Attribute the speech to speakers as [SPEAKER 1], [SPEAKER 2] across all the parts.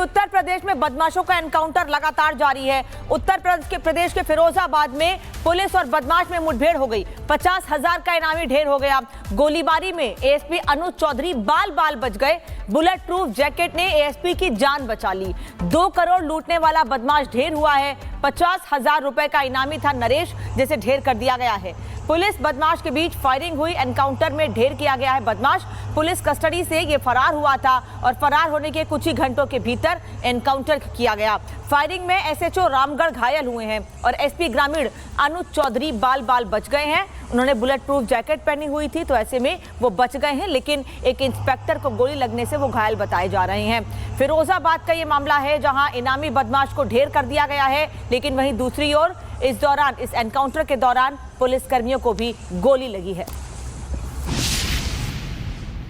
[SPEAKER 1] उत्तर प्रदेश में बदमाशों का एनकाउंटर लगातार जारी है। उत्तर प्रदेश के फिरोजाबाद में पुलिस और बदमाश में मुठभेड़ हो गई। 50,000 का इनामी ढेर हो गया। गोलीबारी में एएसपी अनुज चौधरी बाल बाल बच गए। बुलेट प्रूफ जैकेट ने एएसपी की जान बचा ली। 2 करोड़ लूटने वाला बदमाश ढेर हुआ है। 50,000 रुपए का इनामी था नरेश, जिसे ढेर कर दिया गया है। पुलिस बदमाश के बीच फायरिंग हुई। एनकाउंटर में ढेर किया गया है बदमाश। पुलिस कस्टडी से ये फरार हुआ था और फरार होने के कुछ ही घंटों के भीतर एनकाउंटर किया गया। फायरिंग में एसएचओ रामगढ़ घायल हुए हैं और एसपी ग्रामीण अनुज चौधरी बाल बाल बच गए हैं। उन्होंने बुलेट प्रूफ जैकेट पहनी हुई थी, तो ऐसे में वो बच गए हैं, लेकिन एक इंस्पेक्टर को गोली लगने से वो घायल बताए जा रहे हैं। फिरोजाबाद का ये मामला है, जहां इनामी बदमाश को ढेर कर दिया गया है, लेकिन वहीं दूसरी ओर इस एनकाउंटर के दौरान पुलिस कर्मियों को भी गोली लगी है।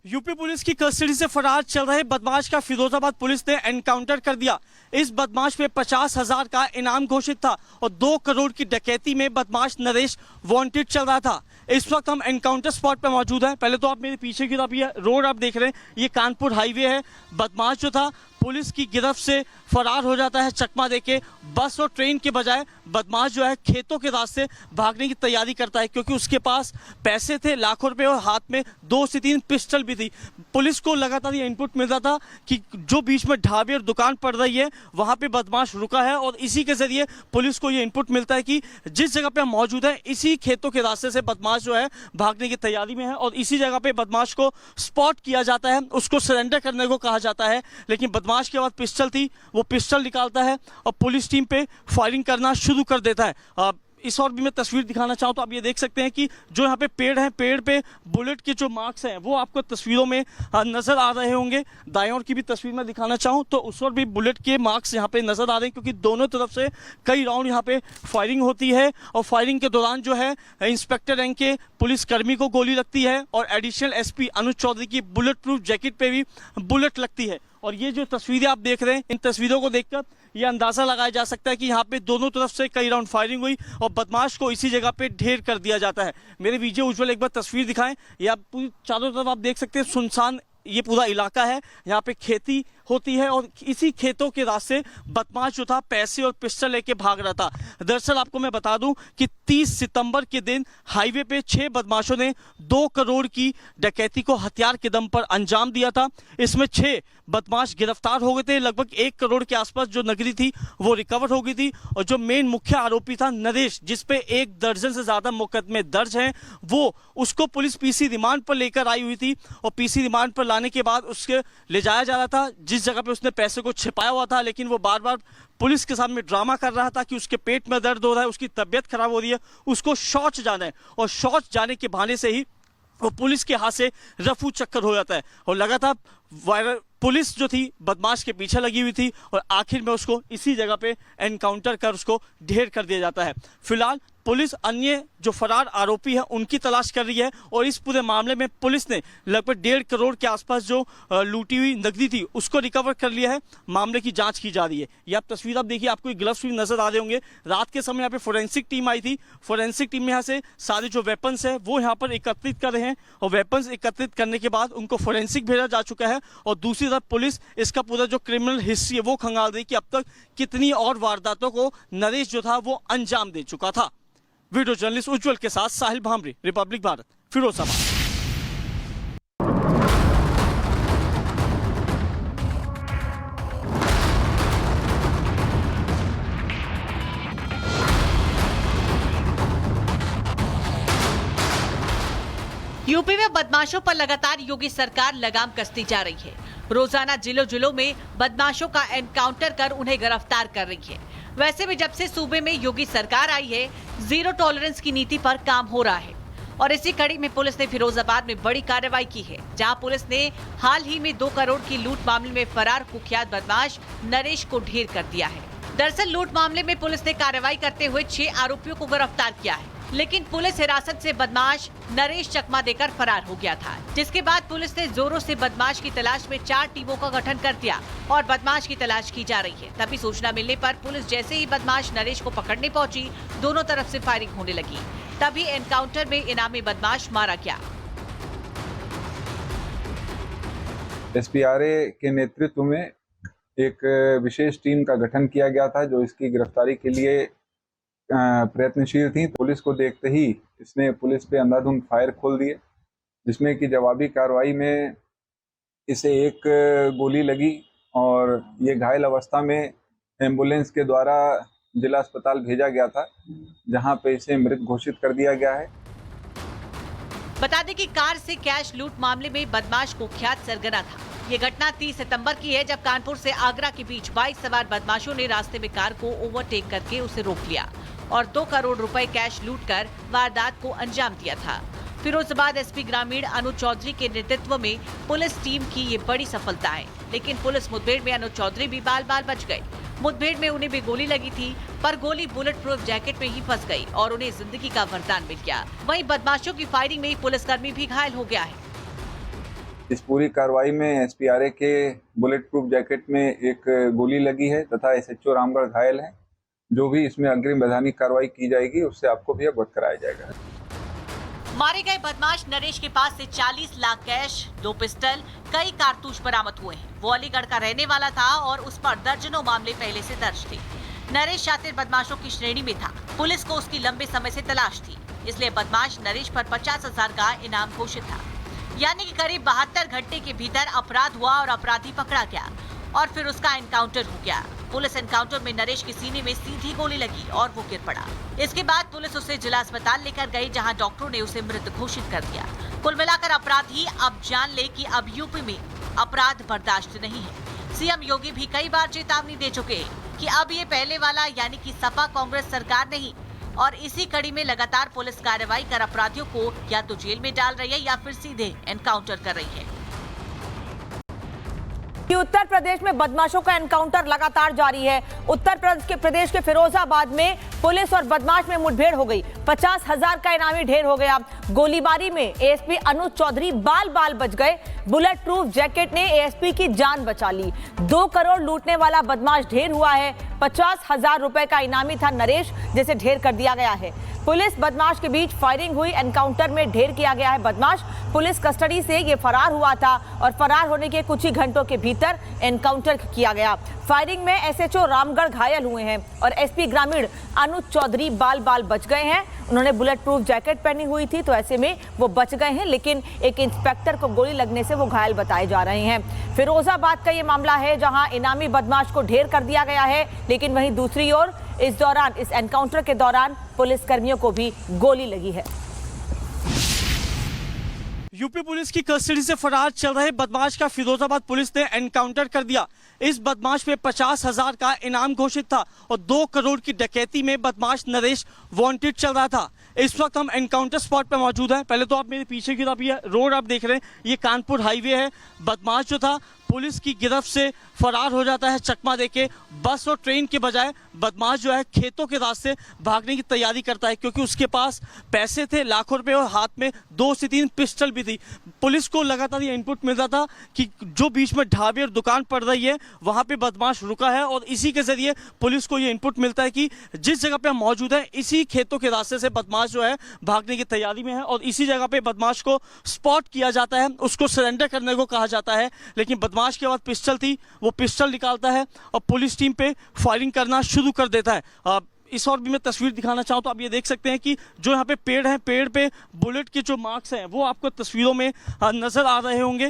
[SPEAKER 2] यूपी पुलिस की कस्टडी से फरार चल रहे बदमाश का फिरोजाबाद पुलिस ने एनकाउंटर कर दिया। इस बदमाश पे 50,000 का इनाम घोषित था और 2 करोड़ की डकैती में बदमाश नरेश वांटेड चल रहा था। इस वक्त हम एनकाउंटर स्पॉट पे मौजूद हैं। पहले तो आप मेरे पीछे की तरफ ये रोड आप देख रहे हैं, ये कानपुर हाईवे है। बदमाश जो था पुलिस की गिरफ्त से फरार हो जाता है चकमा देके। बस और ट्रेन के बजाय बदमाश जो है खेतों के रास्ते भागने की तैयारी करता है, क्योंकि उसके पास पैसे थे लाखों रुपए और हाथ में 2 से 3 पिस्टल भी थी। पुलिस को लगातार ये इनपुट मिल रहा था कि जो बीच में ढाबे और दुकान पड़ रही है वहां पे बदमाश रुका है, और इसी के जरिए पुलिस को ये इनपुट मिलता है कि जिस जगह पे हम मौजूद है इसी खेतों के रास्ते से बदमाश जो है भागने की तैयारी में है, और इसी जगह पे बदमाश को स्पॉट किया जाता है, उसको सरेंडर करने को कहा जाता है। लेकिन बदमाश के बाद पिस्टल थी, वो पिस्टल निकालता है और पुलिस टीम पे फायरिंग करना शुरू कर देता है। इस और भी मैं तस्वीर दिखाना चाहूँ तो आप ये देख सकते हैं कि जो यहाँ पे पेड़ हैं, पेड़ पे बुलेट के जो मार्क्स हैं वो आपको तस्वीरों में नजर आ रहे होंगे। दाएं ओर की भी तस्वीर में दिखाना चाहूँ तो उस और भी बुलेट के मार्क्स यहाँ पे नजर आ रहे हैं, क्योंकि दोनों तरफ से कई राउंड यहाँ पे फायरिंग होती है, और फायरिंग के दौरान जो है इंस्पेक्टर रैंक के पुलिस कर्मी को गोली लगती है और एडिशनल एसपी अनुज चौधरी की बुलेट प्रूफ जैकेट पे भी बुलेट लगती है। और ये जो तस्वीरें आप देख रहे हैं, इन तस्वीरों को देखकर ये अंदाजा लगाया जा सकता है कि यहाँ पे दोनों तरफ से कई राउंड फायरिंग हुई और बदमाश को इसी जगह पे ढेर कर दिया जाता है। मेरे विजय उज्जवल एक बार तस्वीर दिखाएं। ये आप पूरी चारों तरफ आप देख सकते हैं सुनसान ये पूरा इलाका है, यहाँ पे खेती होती है और इसी खेतों के रास्ते बदमाश जो था पैसे और पिस्टल लेके भाग रहा था। दरअसल आपको मैं बता दूं कि 30 सितंबर के दिन हाईवे पे 6 बदमाशों ने 2 करोड़ की डकैती को हथियार के दम पर अंजाम दिया था। इसमें 6 बदमाश गिरफ्तार हो गए थे। लगभग 1 करोड़ के आसपास जो नकदी थी वो रिकवर हो गई थी, और जो मेन मुख्य आरोपी था नरेश, जिसपे 1 दर्जन से ज्यादा मुकदमे दर्ज हैं, वो उसको पुलिस पीसी रिमांड पर लेकर आई हुई थी, और पीसी रिमांड पर लाने के बाद उसके ले जाया जा रहा था जिस जगह पे उसने पैसे को छिपाया हुआ था। लेकिन वो बार बार पुलिस के सामने ड्रामा कर रहा था कि उसके पेट में दर्द हो रहा है, उसकी तबीयत खराब हो रही है, उसको शौच जाना है, और शौच जाने के बहाने से ही वो पुलिस के हाथ से रफू चक्कर हो जाता है। और लगातार पुलिस जो थी बदमाश के पीछे लगी हुई थी, और आखिर में उसको इसी जगह पे एनकाउंटर कर उसको ढेर कर दिया जाता है। फिलहाल पुलिस अन्य जो फरार आरोपी है उनकी तलाश कर रही है, और इस पूरे मामले में पुलिस ने लगभग 1.5 करोड़ के आसपास जो लूटी हुई नकदी थी उसको रिकवर कर लिया है। मामले की जांच की जा रही है। ये आप तस्वीर आप देखिए, आपको ग्लव्स भी नजर आ रहे होंगे। रात के समय यहाँ पे फोरेंसिक टीम आई थी। फोरेंसिक टीम में यहाँ से सारे जो वेपन्स है वो यहाँ पर एकत्रित कर रहे हैं, और वेपन्स एकत्रित करने के बाद उनको फोरेंसिक भेजा जा चुका है, और दूसरी तरफ पुलिस इसका पूरा जो क्रिमिनल हिस्ट्री है वो खंगाल रही कि अब तक कितनी और वारदातों को नरेश जो था वो अंजाम दे चुका था। वीडियो जर्नलिस्ट उज्जवल के साथ साहिल भामरे, रिपब्लिक भारत, फिरोजाबाद।
[SPEAKER 3] यूपी में बदमाशों पर लगातार योगी सरकार लगाम कसती जा रही है। रोजाना जिलों जिलों में बदमाशों का एनकाउंटर कर उन्हें गिरफ्तार कर रही है। वैसे भी जब से सूबे में योगी सरकार आई है, 0 टॉलरेंस की नीति पर काम हो रहा है, और इसी कड़ी में पुलिस ने फिरोजाबाद में बड़ी कार्रवाई की है, जहां पुलिस ने हाल ही में 2 करोड़ की लूट मामले में फरार कुख्यात बदमाश नरेश को ढेर कर दिया है। दरअसल लूट मामले में पुलिस ने कार्रवाई करते हुए 6 आरोपियों को गिरफ्तार किया है, लेकिन पुलिस हिरासत से बदमाश नरेश चकमा देकर फरार हो गया था, जिसके बाद पुलिस ने जोरों से बदमाश की तलाश में 4 टीमों का गठन कर दिया और बदमाश की तलाश की जा रही है। तभी सूचना मिलने पर पुलिस जैसे ही बदमाश नरेश को पकड़ने पहुंची, दोनों तरफ से फायरिंग होने लगी। तभी एनकाउंटर में इनामी बदमाश मारा गया।
[SPEAKER 4] एसपीआरए के नेतृत्व में एक विशेष टीम का गठन किया गया था जो इसकी गिरफ्तारी के लिए प्रयत्नशील थी। पुलिस को देखते ही इसने पुलिस पे अंधाधुंध फायर खोल दिए, जिसमें कि जवाबी कार्रवाई में इसे एक गोली लगी और ये घायल अवस्था में एम्बुलेंस के द्वारा जिला अस्पताल भेजा गया था, जहां पे इसे मृत घोषित कर दिया गया है।
[SPEAKER 3] बता दें कि कार से कैश लूट मामले में बदमाश कुख्यात सरगना था। ये घटना 30 सितंबर की है, जब कानपुर से आगरा के बीच बाइक सवार बदमाशों ने रास्ते में कार को ओवरटेक करके उसे रोक लिया और 2 करोड़ रुपए कैश लूटकर वारदात को अंजाम दिया था। फिरोजाबाद एसपी ग्रामीण अनुज चौधरी के नेतृत्व में पुलिस टीम की ये बड़ी सफलता है, लेकिन पुलिस मुठभेड़ में अनुज चौधरी भी बाल बाल बच गए। मुठभेड़ में उन्हें भी गोली लगी थी, पर गोली बुलेट प्रूफ जैकेट में ही फंस गई और उन्हें जिंदगी का वरदान मिल गया। वहीं बदमाशों की फायरिंग में ही पुलिसकर्मी भी घायल हो गया है।
[SPEAKER 4] इस पूरी कार्रवाई में एसपीआरए के बुलेट प्रूफ जैकेट में एक गोली लगी है तथा एसएचओ रामगढ़ घायल है। जो भी इसमें अग्रिम वैधानिक कार्रवाई की जाएगी उससे आपको भी अवगत कराया जाएगा।
[SPEAKER 3] मारे गए बदमाश नरेश के पास से 40 लाख कैश, 2 पिस्टल, कई कारतूस बरामद हुए हैं। वो अलीगढ़ का रहने वाला था और उस पर दर्जनों मामले पहले से दर्ज थे। नरेश शातिर बदमाशों की श्रेणी में था। पुलिस को उसकी लंबे समय से तलाश थी, इसलिए बदमाश नरेश पर 50,000 का इनाम घोषित था। यानी कि करीब 72 घंटे के भीतर अपराध हुआ और अपराधी पकड़ा गया और फिर उसका एनकाउंटर हो गया। पुलिस एनकाउंटर में नरेश की सीने में सीधी गोली लगी और वो गिर पड़ा। इसके बाद पुलिस उसे जिला अस्पताल लेकर गई, जहां डॉक्टरों ने उसे मृत घोषित कर दिया। कुल मिलाकर अपराधी अब जान ले कि अब यूपी में अपराध बर्दाश्त नहीं है। सीएम योगी भी कई बार चेतावनी दे चुके हैं कि अब ये पहले वाला यानी कि सपा कांग्रेस सरकार नहीं, और इसी कड़ी में लगातार पुलिस कार्रवाई कर अपराधियों को या तो जेल में डाल रही है या फिर सीधे एनकाउंटर कर रही है।
[SPEAKER 1] उत्तर प्रदेश में बदमाशों का एनकाउंटर लगातार जारी है। उत्तर प्रदेश के फिरोजाबाद में पुलिस और बदमाश में मुठभेड़ हो गई। 50,000 का इनामी ढेर हो गया। गोलीबारी में एएसपी अनुज चौधरी बाल बाल बच गए। बुलेट प्रूफ जैकेट ने एएसपी की जान बचा ली। 2 करोड़ लूटने वाला बदमाश ढेर हुआ है। 50,000 रुपए का इनामी था नरेश, जिसे ढेर कर दिया गया है। पुलिस बदमाश के बीच फायरिंग हुई। एनकाउंटर में ढेर किया गया है बदमाश। पुलिस कस्टडी से ये फरार हुआ था और फरार होने के कुछ ही घंटों के भीतर एनकाउंटर किया गया। फायरिंग में एसएचओ रामगढ़ घायल हुए हैं और एसपी ग्रामीण अनुज चौधरी बाल बाल बच गए हैं। उन्होंने बुलेट प्रूफ जैकेट पहनी हुई थी, तो ऐसे में वो बच गए हैं, लेकिन एक इंस्पेक्टर को गोली लगने से वो घायल बताए जा रहे हैं। फिरोजाबाद का ये मामला है, जहां इनामी बदमाश को ढेर कर दिया गया है, लेकिन वहीं दूसरी ओर इस एनकाउंटर के दौरान पुलिस कर्मियों को भी गोली लगी है।
[SPEAKER 2] यूपी पुलिस की कस्टडी से फरार चल रहे बदमाश का फिरोजाबाद पुलिस ने एनकाउंटर कर दिया। इस बदमाश पे 50,000 का इनाम घोषित था और 2 करोड़ की डकैती में बदमाश नरेश वांटेड चल रहा था। इस वक्त हम एनकाउंटर स्पॉट पे मौजूद हैं। पहले तो आप मेरे पीछे की तरफ ये रोड आप देख रहे हैं, ये कानपुर हाईवे है। बदमाश जो था पुलिस की गिरफ्त से फरार हो जाता है चकमा देके। बस और ट्रेन के बजाय बदमाश जो है खेतों के रास्ते भागने की तैयारी करता है, क्योंकि उसके पास पैसे थे लाखों रुपए और हाथ में 2 से 3 पिस्टल भी थी। पुलिस को लगातार ये इनपुट मिल रहा था कि जो बीच में ढाबे और दुकान पड़ रही है वहां पे बदमाश रुका है, और इसी के जरिए पुलिस को ये इनपुट मिलता है कि जिस जगह पे हम मौजूद है इसी खेतों के रास्ते से बदमाश जो है भागने की तैयारी में है, और इसी जगह पे बदमाश को स्पॉट किया जाता है, उसको सरेंडर करने को कहा जाता है। लेकिन बदमाश के पास पिस्टल थी, वो पिस्टल निकालता है और पुलिस टीम पे फायरिंग करना शुरू कर देता है। इस और भी मैं तस्वीर दिखाना चाहूँ तो आप ये देख सकते हैं कि जो यहाँ पे पेड़ हैं, पेड़ पे बुलेट के जो मार्क्स हैं वो आपको तस्वीरों में नजर आ रहे होंगे।